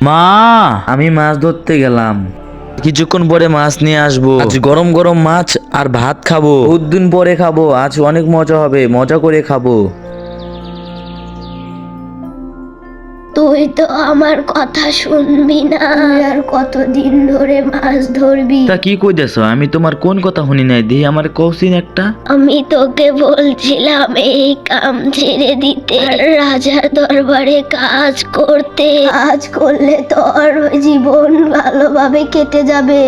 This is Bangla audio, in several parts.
মা, আমি মাছ ধরতে গেলাম, কিছুক্ষণ পরে মাছ নিয়ে আসবো। আজ গরম গরম মাছ আর ভাত খাবো, বহুত দিন পরে খাবো। আজ অনেক মজা হবে, মজা করে খাবো। তুই তো আমার কথা শুনবি না, আর কতদিন ধরে মাছ ধরবি? তা কি কইতেছ? আমি তোমার কোন কথা শুনি নাই, দিহি আমার কৌশিন একটা। আমি তোকে বলছিলাম এই কাম ছেড়ে দিতে, আর রাজার দরবারে কাজ করতে। কাজ করলে তোর জীবন ভালোভাবে কেটে যাবে।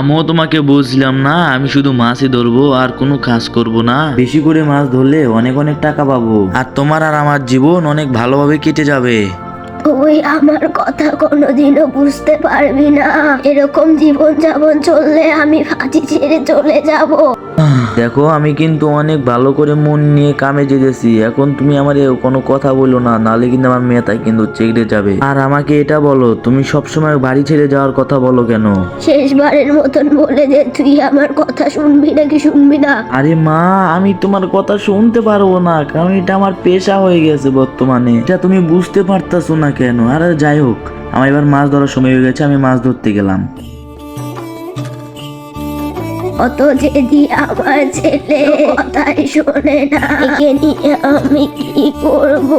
আমিও তোমাকে বলছিলাম না, আমি শুধু মাছই ধরবো আর কোনো কাজ করব না। বেশি করে মাছ ধরলে অনেক অনেক টাকা পাবো, আর তোমার আর আমার জীবন অনেক ভালোভাবে কেটে যাবে। তুই আমার কথা কোনোদিনও বুঝতে পারবি না। এরকম জীবন যাপন চললে আমি ফাঁসি ছেড়ে চলে যাব। দেখো, আমি কিন্তু অনেক ভালো করে মন নিয়ে কামে যেতেছি। এখন তুমি আমার কোনো কথা বলো না, নালে কিন্তু আমার মেয়েটা কিন্তু চেকড়ে যাবে। আর আমাকে এটা বলো, তুমি সবসময় বাড়ি ছেড়ে যাওয়ার কথা বলো কেন? শেষবারের মতন বলে দে, তুই আমার কথা শুনবি নাকি শুনবি না? আরে মা, আমি তোমার কথা শুনতে পারবো না, কারণ এটা আমার পেশা হয়ে গেছে বর্তমানে। এটা তুমি বুঝতে পারতাছো না কেন? আর যাই হোক, আমার এবার মাছ ধরার সময় হয়ে গেছে, আমি মাছ ধরতে গেলাম। অত যেদি আমার ছেলে কথাই শোনে না, একে নিয়ে আমি কি করব?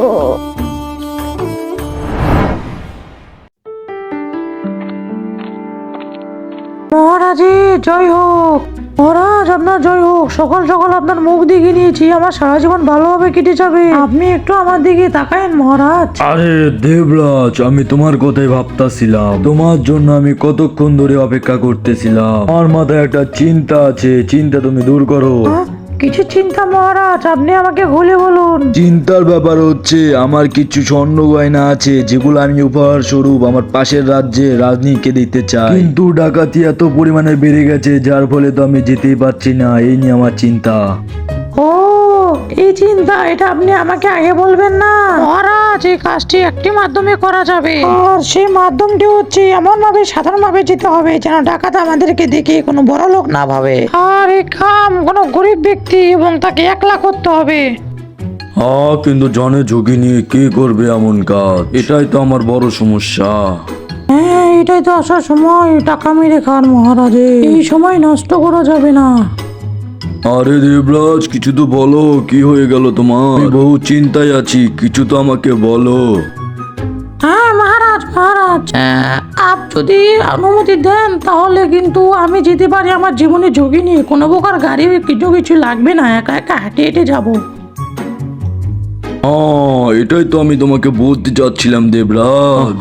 মহারাজে জয় হোক। মহারাজ আপনার জয় হোক। সকাল সকাল আপনার মুখ দেখে নিয়েছি, আমার সারা জীবন ভালোভাবে কেটে যাবে। আপনি একটু আমার দিকে তাকায়েন মহারাজ। আরে দেবরাজ, আমি তোমার কথাই ভাবতাছিলাম। তোমার জন্য আমি কতক্ষণ ধরে অপেক্ষা করতেছিলাম। আমার মাথায় একটা চিন্তা আছে, চিন্তা তুমি দূর করো। কিছু চিন্তা মহারাজ, আপনি আমাকে খুলে বলুন। চিন্তার ব্যাপার হচ্ছে, আমার কিছু স্বর্ণ গয়না আছে যেগুলো আমি উপহার স্বরূপ আমার পাশের রাজ্যে রাজনীকে দিতে চাই, কিন্তু ডাকাতি এত পরিমাণে বেড়ে গেছে, যার ফলে তো আমি যেতেই পারছি না। এই নিয়ে আমার চিন্তা। ও, এই চিন্তা, এটা আপনি আমাকে আগে বলবেন না মহারাজ। এই কাজটি একটি মাধ্যমে করা যাবে, আর সেই মাধ্যমটি হচ্ছে এমন ভাবে সাধারণ ভাবে যেতে হবে যেন ডাকাত আমাদেরকে দেখে কোনো বড় লোক না ভাবে। আর এই কাম কোনো গরিব ব্যক্তি এবং তাকে একলা করতে হবে। কিন্তু জানে ঝুঁকি নিয়ে কে করবে এমন কাজ? এটাই তো আমার বড় সমস্যা। হ্যাঁ, এটাই তো আসার সময়, টাকা মেরে খান মহারাজে। এই সময় নষ্ট করা যাবে না। আরে দেবরাজ, কিছু তো বলো, কি হয়ে গেল তোমার? আমি বহু চিন্তায় আছি, কিছু তো আমাকে বলো। হ্যাঁ মহারাজ, আপ যদি অনুমতি দেন তাহলে কিন্তু আমি যেতে পারি আমার জীবনে ঝুঁকি নিয়ে। কোনো প্রকার গাড়ি কিছু লাগবে না, একা একা হেঁটে হেঁটে যাবো। এটাই তো আমি তোমাকে বলতে চাচ্ছিলাম দেবরাজ।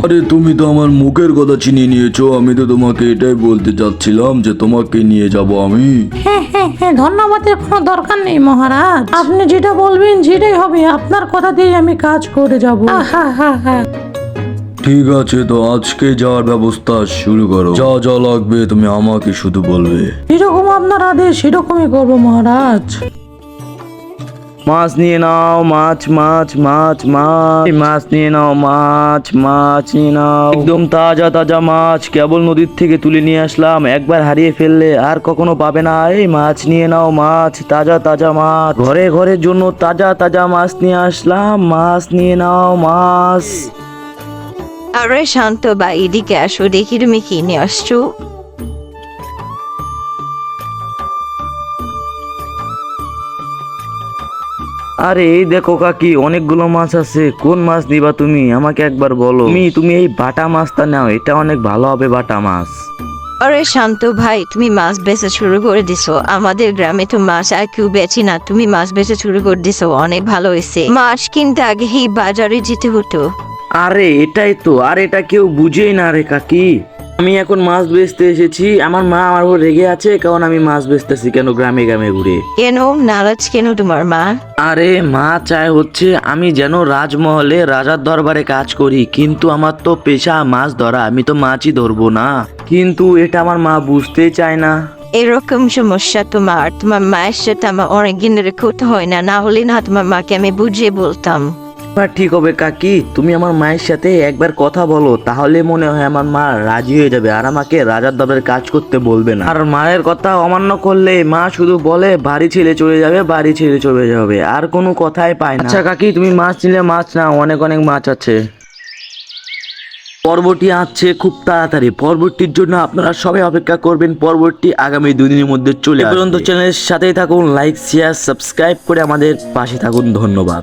আরে তুমি তো আমার মুখের কথা চিনিয়ে নিয়েছো। আমি তো তোমাকে এটাই বলতে চাচ্ছিলাম যে তোমাকে নিয়ে যাব আমি। হ্যাঁ হ্যাঁ হ্যাঁ, ধন্যবাদের কোনো দরকার নেই মহারাজ। আপনি যেটা বলবেন সেটাই হবে, আপনার কথা দিয়ে আমি কাজ করে যাবো। ঠিক আছে, তো আজকে যাওয়ার ব্যবস্থা শুরু করো। যা যা লাগবে তুমি আমাকে শুধু বলবে। যেরকম আপনার আদেশ সেরকমই করবো মহারাজ। মাছ নিয়ে নাও, মাছ মাছ মাছ মাছ, মাছ নিয়ে নাও, মাছ মাছ নিয়ে নাও। একদম তাজা তাজা মাছ, কেবল নদীর থেকে তুলে নিয়ে আসলাম। একবার হারিয়ে ফেললে আর কখনো পাবে না। এই মাছ নিয়ে নাও, মাছ, তাজা তাজা মাছ। ঘরে ঘরের জন্য তাজা তাজা মাছ নিয়ে আসলাম। মাছ নিয়ে নাও, মাছ। আরে শান্ত বা, এদিকে আসো, দেখি তুমি কি নিয়ে আসছো। আরে এই দেখো কাকি, অনেকগুলো মাছ আছে। কোন মাছ নিবা তুমি? আমাকে একবার বলো। তুমি এই বাটা মাছটা নাও, এটা অনেক ভালো হবে, বাটা মাছ। আরে শান্ত ভাই, তুমি মাছ বেচা শুরু করে দিছো। আমাদের গ্রামে তো মাছ আর কেউ বেচি না, তুমি মাছ বেচা শুরু করে দিছো, অনেক ভালো হয়েছে। মাছ কিনতে আগে এই বাজারে যেতে হতো। আরে এটাই তো, আর এটা কেউ বুঝেই না রে কাকি। আমি এখন মাছ বেচতে এসেছি, আমার মা আমার উপর রেগে আছে কারণ আমি মাছ বেচতেছি কেন গ্রামে গ্রামে ঘুরে। কেন নারাজ কেন তোমার মা? আরে মা চায় হচ্ছে আমি যেন রাজমহলে রাজার দরবারে কাজ করি, কিন্তু আমার তো পেশা মাছ ধরা, আমি তো মাছই ধরবো না। কিন্তু এটা আমার মা বুঝতেই চায় না। এরকম সমস্যা তোমার মায়ের সাথে আমার অনেকদিন ধরে করতে হয় না, না হলে না তোমার মাকে আমি বুঝিয়ে বলতাম। এবার ঠিক হবে কাকি, তুমি আমার মায়ের সাথে একবার কথা বলো, তাহলে মনে হয় আমার মা রাজি হয়ে যাবে আর আমাকে রাজার দরবারে কাজ করতে বলবে না। আর মায়ের কথা অমান্য করলে মা শুধু বলে বাড়ি ছেড়ে চলে যাবে, বাড়ি ছেড়ে চলে যাবে, আর কোনো কথাই পায় না। আচ্ছা কাকি, তুমি মাছ নিলে মাছ নাও, অনেক অনেক মাছ আছে। পর্বটি আসছে খুব তাড়াতাড়ি। পরবর্তীর জন্য আপনারা সবাই অপেক্ষা করবেন। পরবর্তী আগামী 2 দিনের মধ্যে চলে আসবে। পর্যন্ত চ্যানেলের সাথেই থাকুন, লাইক শেয়ার সাবস্ক্রাইব করে আমাদের পাশে থাকুন। ধন্যবাদ।